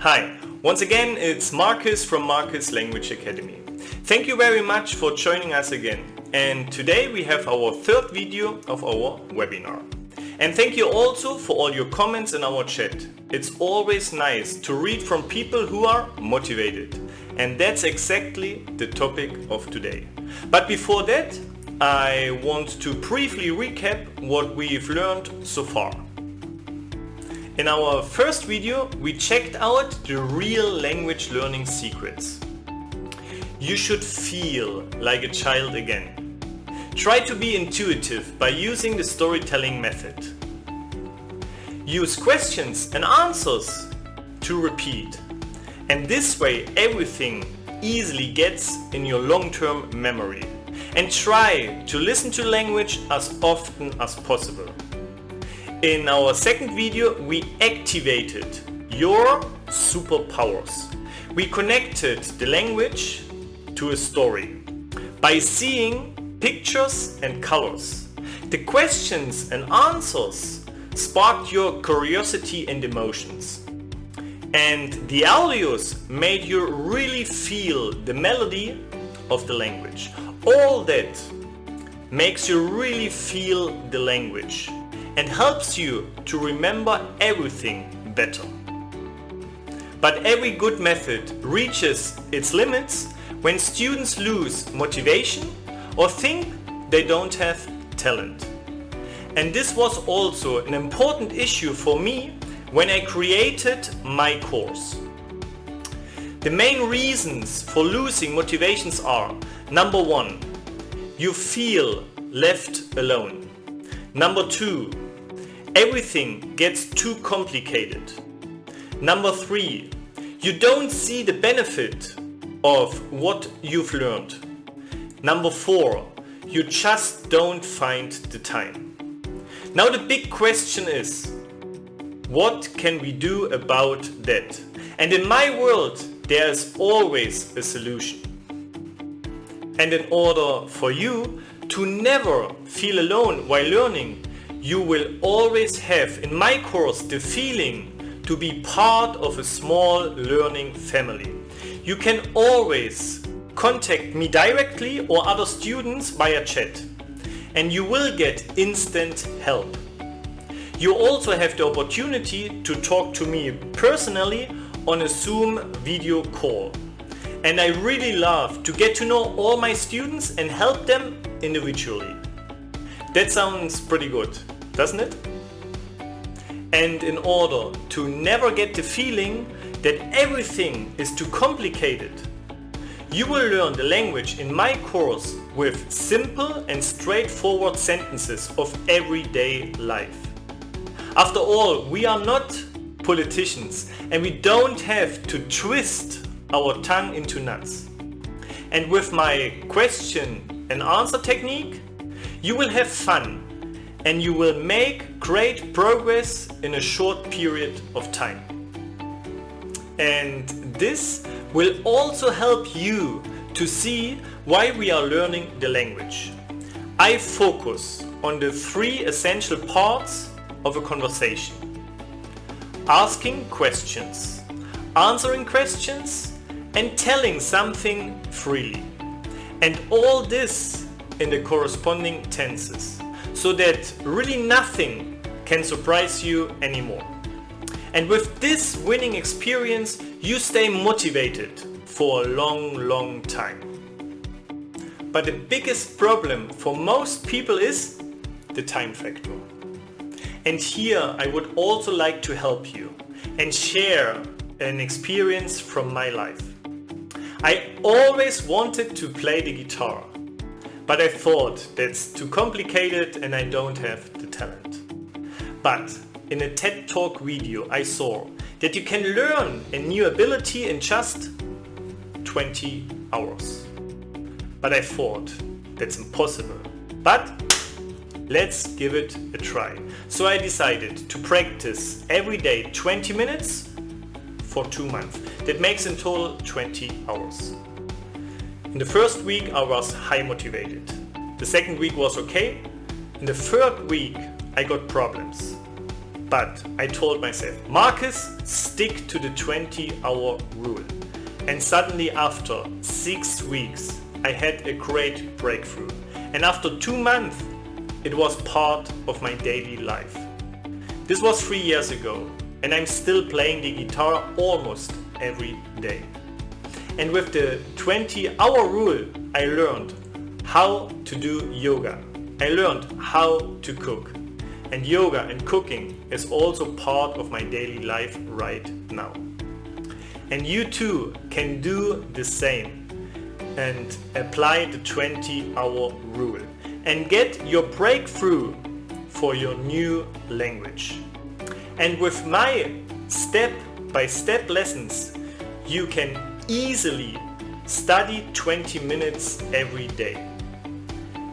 Hi, once again it's Marcus from Marcus Language Academy. Thank you very much for joining us again. And today we have our third video of our webinar. And thank you also for all your comments in our chat. It's always nice to read from people who are motivated. And that's exactly the topic of today. But before that, I want to briefly recap what we've learned so far. In our first video, we checked out the real language learning secrets. You should feel like a child again. Try to be intuitive by using the storytelling method. Use questions and answers to repeat. And this way everything easily gets in your long-term memory. And try to listen to language as often as possible. In our second video, we activated your superpowers. We connected the language to a story by seeing pictures and colors. The questions and answers sparked your curiosity and emotions. And the audios made you really feel the melody of the language. All that makes you really feel the language and helps you to remember everything better. But every good method reaches its limits when students lose motivation or think they don't have talent. And this was also an important issue for me when I created my course. The main reasons for losing motivations are: number 1, you feel left alone. Number 2, everything gets too complicated. Number 3, you don't see the benefit of what you've learned. Number 4, you just don't find the time. Now the big question is, what can we do about that? And in my world, there's always a solution. And in order for you to never feel alone while learning, you will always have in my course the feeling to be part of a small learning family. You can always contact me directly or other students via chat, and you will get instant help. You also have the opportunity to talk to me personally on a Zoom video call. And I really love to get to know all my students and help them individually. That sounds pretty good, doesn't it? And in order to never get the feeling that everything is too complicated, you will learn the language in my course with simple and straightforward sentences of everyday life. After all, we are not politicians and we don't have to twist our tongue into knots. And with my question and answer technique, you will have fun and you will make great progress in a short period of time. And this will also help you to see why we are learning the language. I focus on the 3 essential parts of a conversation: asking questions, answering questions, and telling something freely. And all this in the corresponding tenses, so that really nothing can surprise you anymore. And with this winning experience, you stay motivated for a long time. But the biggest problem for most people is the time factor. And here I would also like to help you and share an experience from my life. I always wanted to play the guitar, but I thought that's too complicated and I don't have the talent. But in a TED Talk video I saw that you can learn a new ability in just 20 hours. But I thought that's impossible. But let's give it a try. So I decided to practice every day 20 minutes for 2 months. That makes in total 20 hours. In the first week I was high motivated. The second week was okay. In the third week I got problems. But I told myself, Marcus, stick to the 20-hour rule. And suddenly after 6 weeks, I had a great breakthrough. And after 2 months, it was part of my daily life. This was 3 years ago, and I'm still playing the guitar almost every day. And with the 20-hour rule, I learned how to do yoga. I learned how to cook. And yoga and cooking is also part of my daily life right now. And you too can do the same and apply the 20-hour rule and get your breakthrough for your new language. And with my step-by-step lessons, you can easily study 20 minutes every day.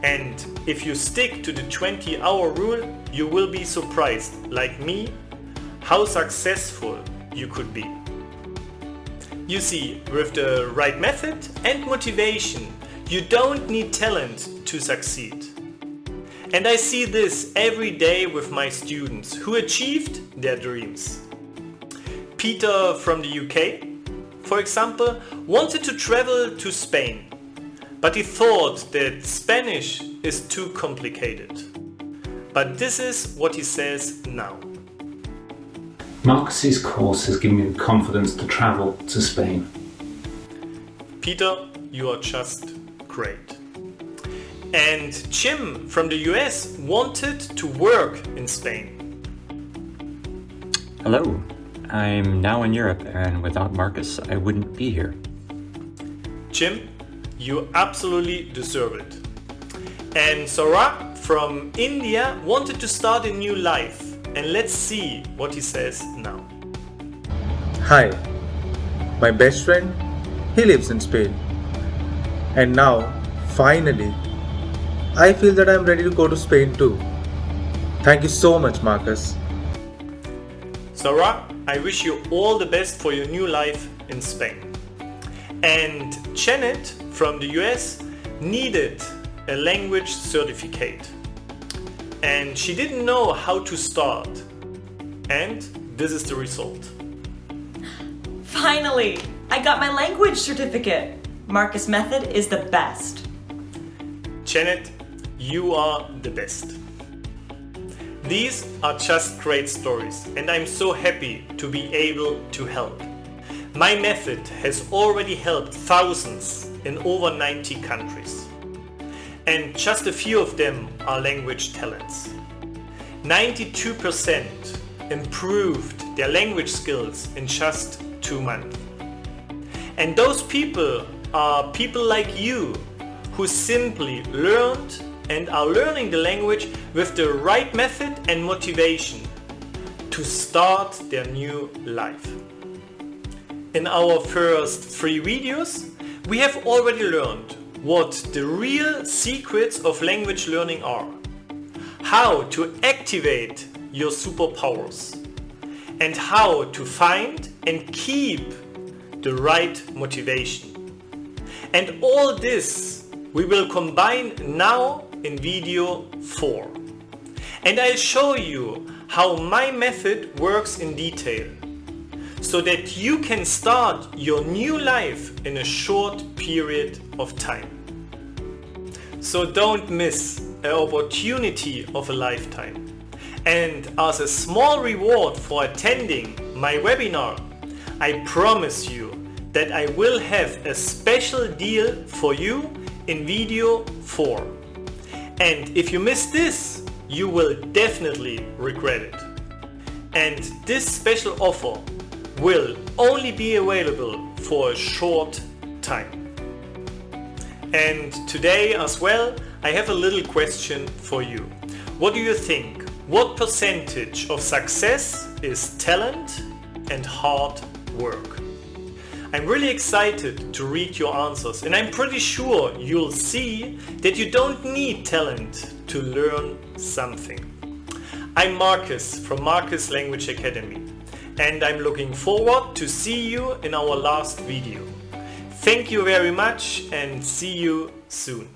And if you stick to the 20-hour rule, you will be surprised, like me, how successful you could be. You see, with the right method and motivation, you don't need talent to succeed. And I see this every day with my students who achieved their dreams. Peter from the UK, for example, wanted to travel to Spain. But he thought that Spanish is too complicated. But this is what he says now. Marcus's course has given me the confidence to travel to Spain. Peter, you are just great. And Jim from the US wanted to work in Spain. Hello, I'm now in Europe, and without Marcus, I wouldn't be here. Jim, you absolutely deserve it. And Sarah from India wanted to start a new life. And let's see what he says now. Hi, my best friend, he lives in Spain. And now, finally, I feel that I'm ready to go to Spain too. Thank you so much, Marcus. Sarah, I wish you all the best for your new life in Spain. And Janet from the US needed a language certificate. And she didn't know how to start. And this is the result. Finally, I got my language certificate. Marcus' method is the best. Janet, you are the best. These are just great stories, and I'm so happy to be able to help. My method has already helped thousands in over 90 countries. And just a few of them are language talents. 92% improved their language skills in just 2 months. And those people are people like you who simply learned and are learning the language with the right method and motivation to start their new life. In our first 3 videos, we have already learned what the real secrets of language learning are, how to activate your superpowers, and how to find and keep the right motivation. And all this we will combine now in video 4. And I'll show you how my method works in detail, so that you can start your new life in a short period of time. So don't miss an opportunity of a lifetime. And as a small reward for attending my webinar, I promise you that I will have a special deal for you in video 4. And if you miss this, you will definitely regret it. And this special offer will only be available for a short time. And today as well, I have a little question for you. What do you think? What percentage of success is talent and hard work? I'm really excited to read your answers, and I'm pretty sure you'll see that you don't need talent to learn something. I'm Marcus from Marcus Language Academy, and I'm looking forward to see you in our last video. Thank you very much and see you soon.